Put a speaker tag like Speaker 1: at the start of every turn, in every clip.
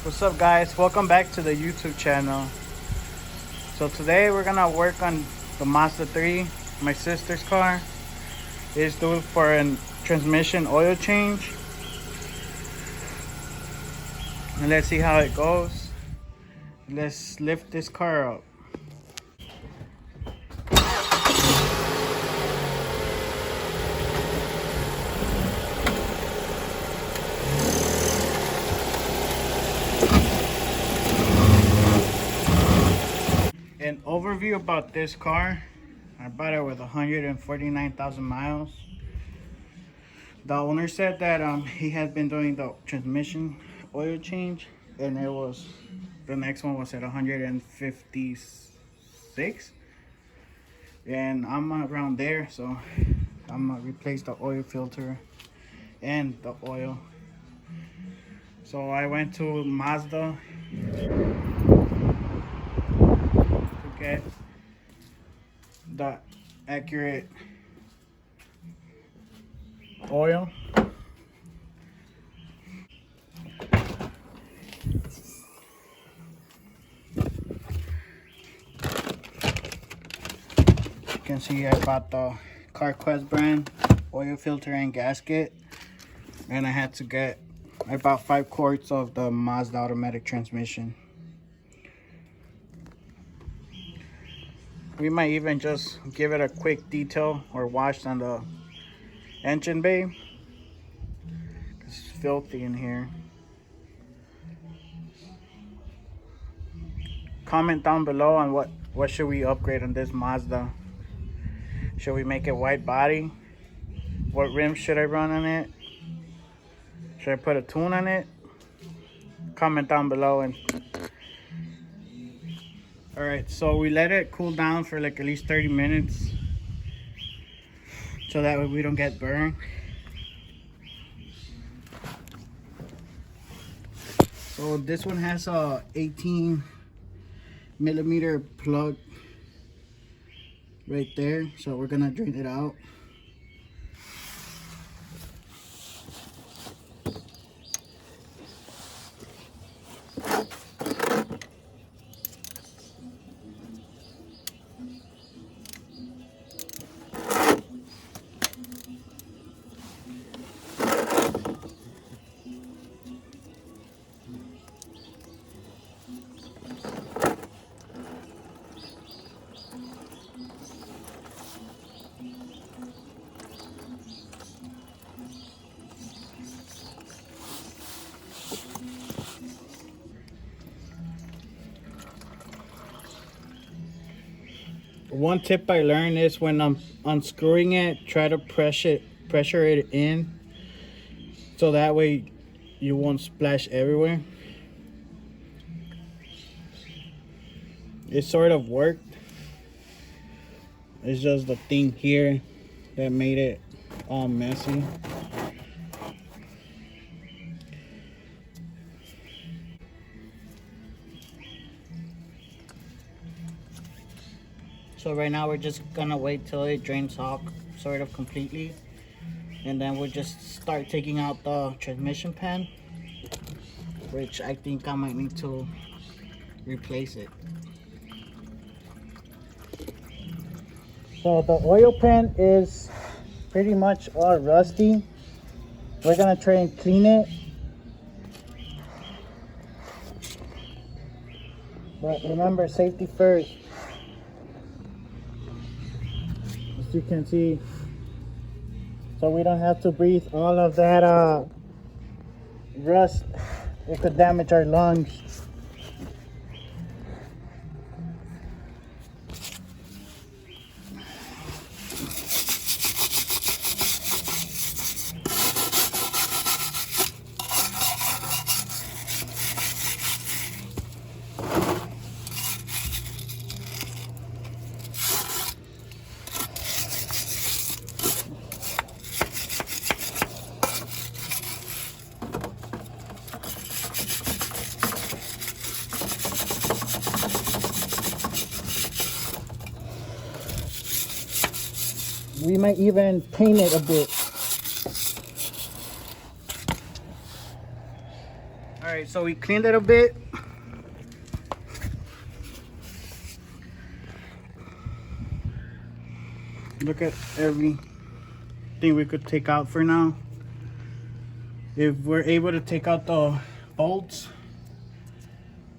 Speaker 1: What's up, guys? Welcome back to the YouTube channel. So today we're gonna work on the Mazda 3, my sister's car. It's due for a transmission oil change, and let's see how it goes. Let's lift this car up. An overview about this car: I bought it with 149,000 miles. The owner said that he had been doing the transmission oil change, and the next one was at 156, and I'm around there, so I'm gonna replace the oil filter and the oil. So I went to Mazda to get the accurate oil. You can see I bought the CarQuest brand oil filter and gasket, and I bought 5 quarts of the Mazda automatic transmission. We might even just give it a quick detail or wash on the engine bay. It's filthy in here. Comment down below on what should we upgrade on this Mazda. Should we make it white body? What rims should I run on it? Should I put a tune on it? Comment down below. And alright, so we let it cool down for like at least 30 minutes, so that way we don't get burned. So this one has a 18mm plug right there, so we're gonna drain it out. One tip I learned is when I'm unscrewing it, try to pressure it in, so that way you won't splash everywhere. It sort of worked. It's just the thing here that made it all messy. So right now we're just gonna wait till it drains off sort of completely, and then we'll just start taking out the transmission pan, which I think I might need to replace it. So the oil pan is pretty much all rusty. We're gonna try and clean it, but remember, safety first. As you can see, so we don't have to breathe all of that rust. It could damage our lungs. We might even paint it a bit. Alright, right, so we cleaned it a bit. Look at everything we could take out for now. If we're able to take out the bolts,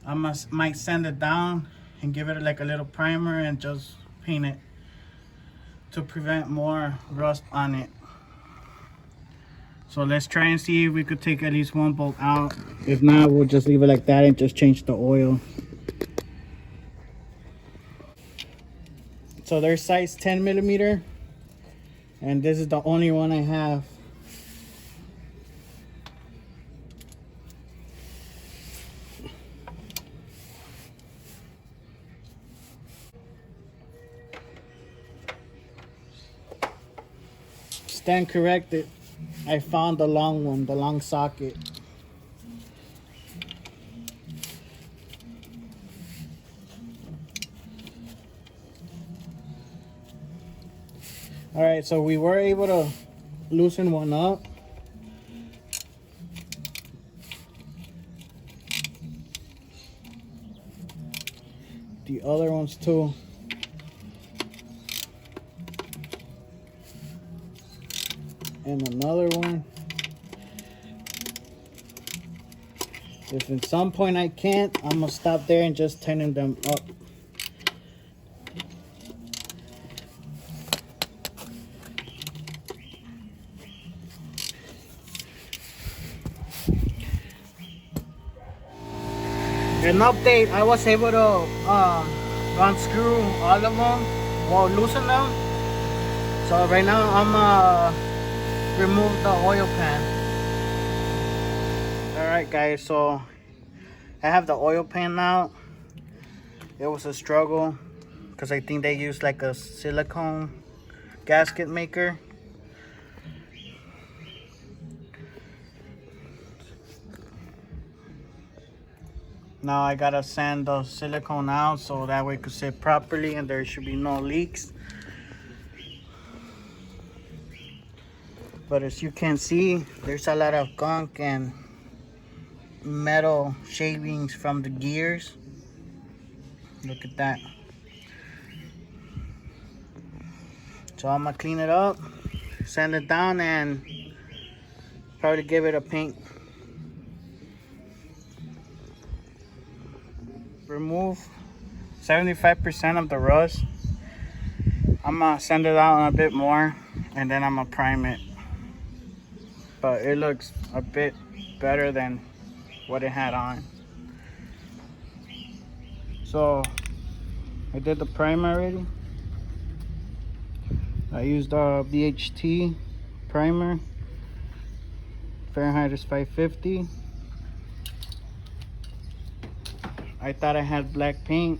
Speaker 1: I might sand it down and give it like a little primer and just paint it to prevent more rust on it. So let's try and see if we could take at least one bolt out. If not, we'll just leave it like that and just change the oil. So they're size 10 millimeter, and this is the only one I have. Stand corrected. I found the long one, the long socket. All right, so we were able to loosen one up. The other ones too. And another one. If at some point I can't, I'm gonna stop there and just tighten them up. An update, I was able to unscrew all of them, well, loosen them. So right now I'm remove the oil pan. All right guys, so I have the oil pan now. It was a struggle because I think they used like a silicone gasket maker. Now I gotta sand the silicone out so that way it could sit properly and there should be no leaks. But as you can see, there's a lot of gunk and metal shavings from the gears. Look at that. So I'm gonna clean it up, sand it down, and probably give it a paint. Remove 75% of the rust. I'm gonna sand it out a bit more and then I'm gonna prime it. But it looks a bit better than what it had on. So I did the primer already. I used a BHT primer. Fahrenheit is 550. I thought I had black paint,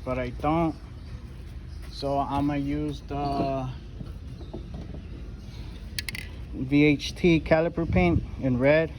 Speaker 1: but I don't. So I'm gonna use the VHT caliper paint in red.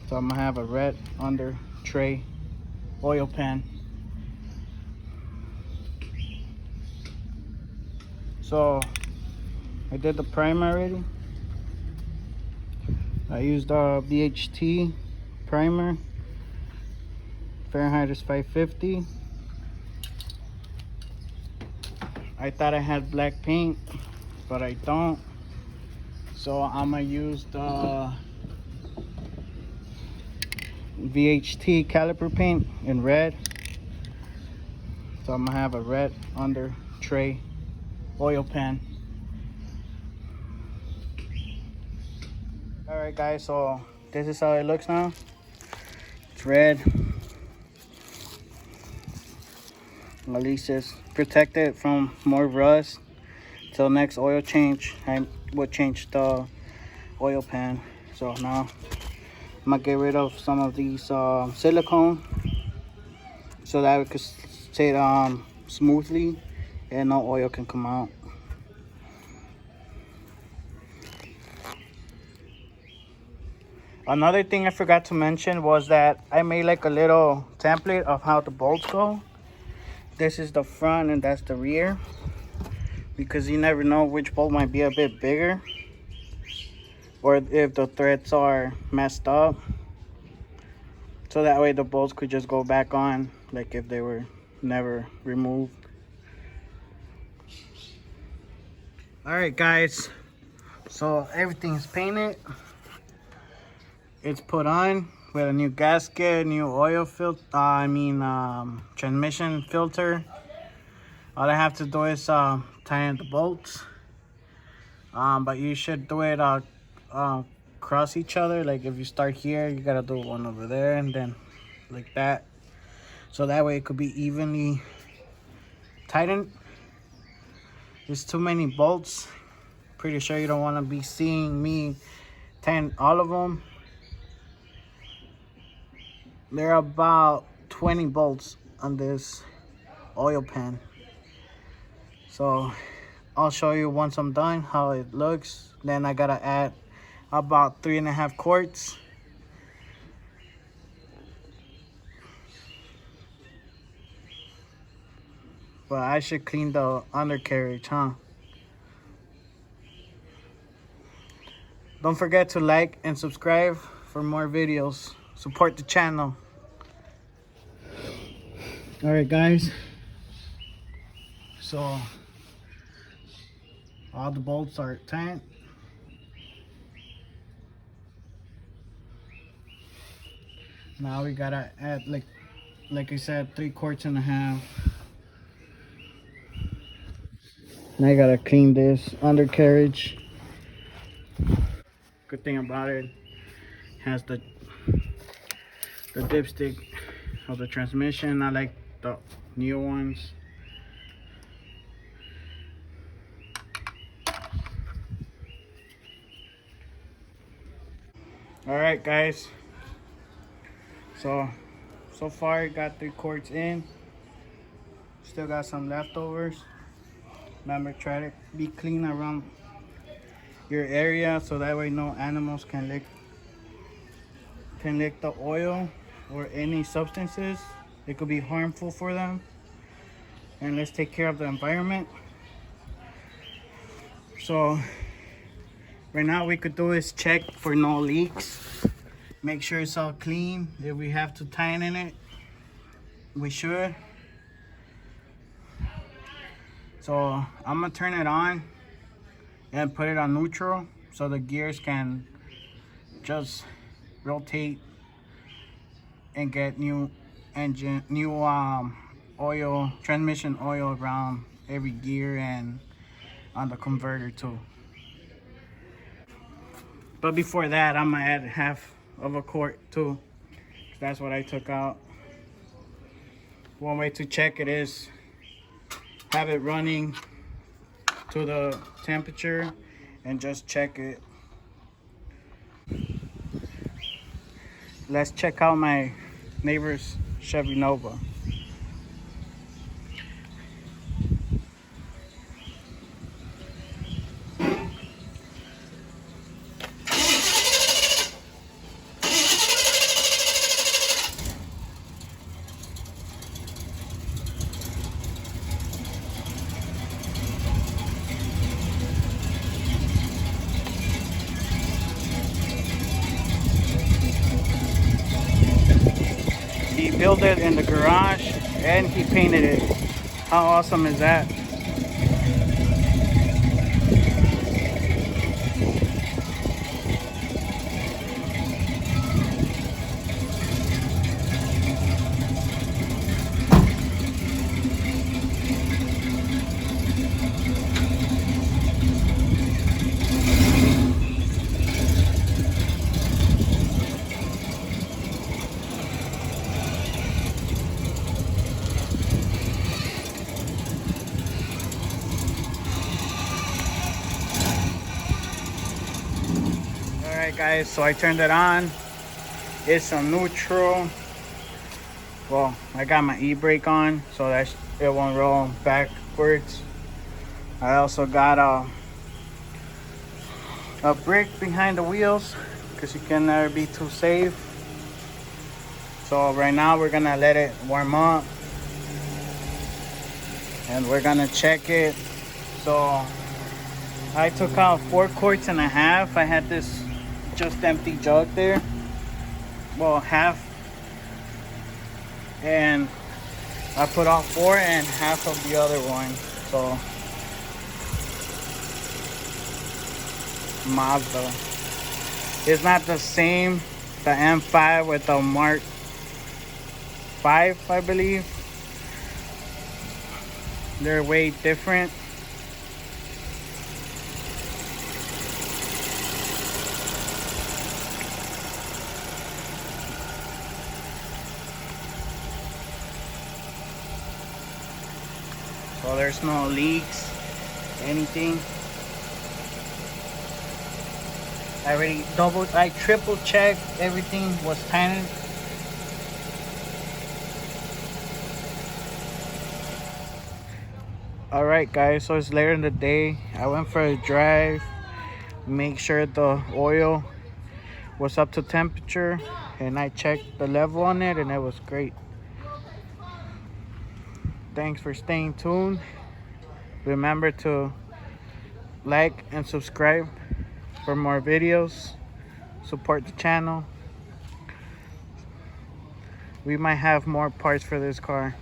Speaker 1: So I'm gonna have a red under tray oil pan. So I did the primer already. I used a BHT primer. Fahrenheit is 550. I thought I had black paint, but I don't. So I'm gonna use the VHT caliper paint in red. So I'm gonna have a red under tray oil pan. All right guys, so this is how it looks now. It's red. At least it's protected from more rust. Till next oil change, I will change the oil pan. So now I'm gonna get rid of some of these silicone so that we could sit smoothly and no oil can come out. Another thing I forgot to mention was that I made like a little template of how the bolts go. This is the front and that's the rear, because you never know which bolt might be a bit bigger or if the threads are messed up. so that way the bolts could just go back on, like if they were never removed. All right, guys, so everything's painted. It's put on with a new gasket, new oil filter, transmission filter. All I have to do is tighten the bolts. But you should do it cross each other. Like if you start here, you gotta do one over there, and then like that. So that way it could be evenly tightened. There's too many bolts. Pretty sure you don't want to be seeing me tighten all of them. There are about 20 bolts on this oil pan. So I'll show you once I'm done how it looks. Then I gotta add about 3.5 quarts. But I should clean the undercarriage, huh? Don't forget to like and subscribe for more videos. Support the channel. All right, guys. So all the bolts are tight. Now we gotta add, like I said, 3.5 quarts. Now I gotta clean this undercarriage. Good thing about it has the dipstick of the transmission. I like the new ones. All right, guys. So far I got 3 quarts in. Still got some leftovers. Remember, try to be clean around your area so that way no animals can lick the oil or any substances. It could be harmful for them. And let's take care of the environment. So right now we could do is check for no leaks. Make sure it's all clean. If we have to tighten it, we should. So I'm gonna turn it on and put it on neutral so the gears can just rotate and get new oil, transmission oil around every gear and on the converter too. But before that, I'm gonna add 1/2 quart too. That's what I took out. One way to check it is have it running to the temperature and just check it. Let's check out my neighbor's Chevy Nova. He built it in the garage and he painted it. How awesome is that? Alright guys, so I turned it on. It's on neutral. Well, I got my e-brake on so that it won't roll backwards. I also got a brick behind the wheels because you can never be too safe. So right now we're gonna let it warm up and we're gonna check it. So I took out 4.5 quarts. I had this just empty jug there. Well, half and I put all 4 and half of the other one. So Mazda. It's not the same. The M5 with the Mark 5, I believe. They're way different. So there's no leaks, anything. I triple checked everything was tinted. Alright guys, so it's later in the day. I went for a drive, make sure the oil was up to temperature, and I checked the level on it and it was great. Thanks for staying tuned. Remember to like and subscribe for more videos. Support the channel. We might have more parts for this car.